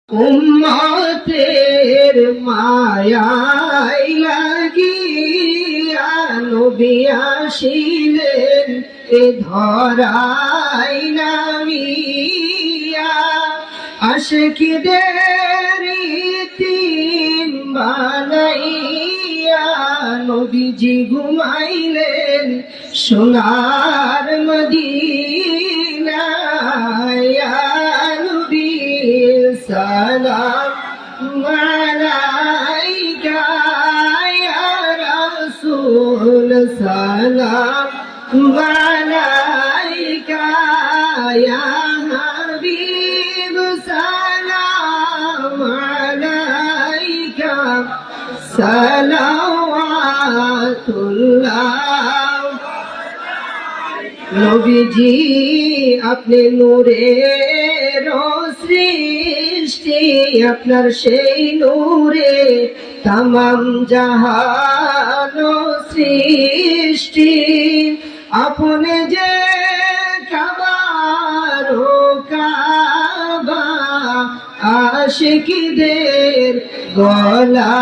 উম্মতের মায়ায় লাগিয়া নবী আসিলেন এ ধরায় নামিয়া, আশিকদের ইতিম বানাইয়া নবীজি ঘুমাইলেন সোনার মদিনায়। সালাম আলাইকা ইয়া রাসূল, সালাম আলাইকা ইয়া হাবিব, সালাম আলাইকা সালাওয়াতুল্লাহ। নবীজি আপনি নূরের সৃষ্টি, আপনার সেই নূরে তামাম জাহান সৃষ্টি। আপনি যে কাবার কাবা, আশিকদের গলা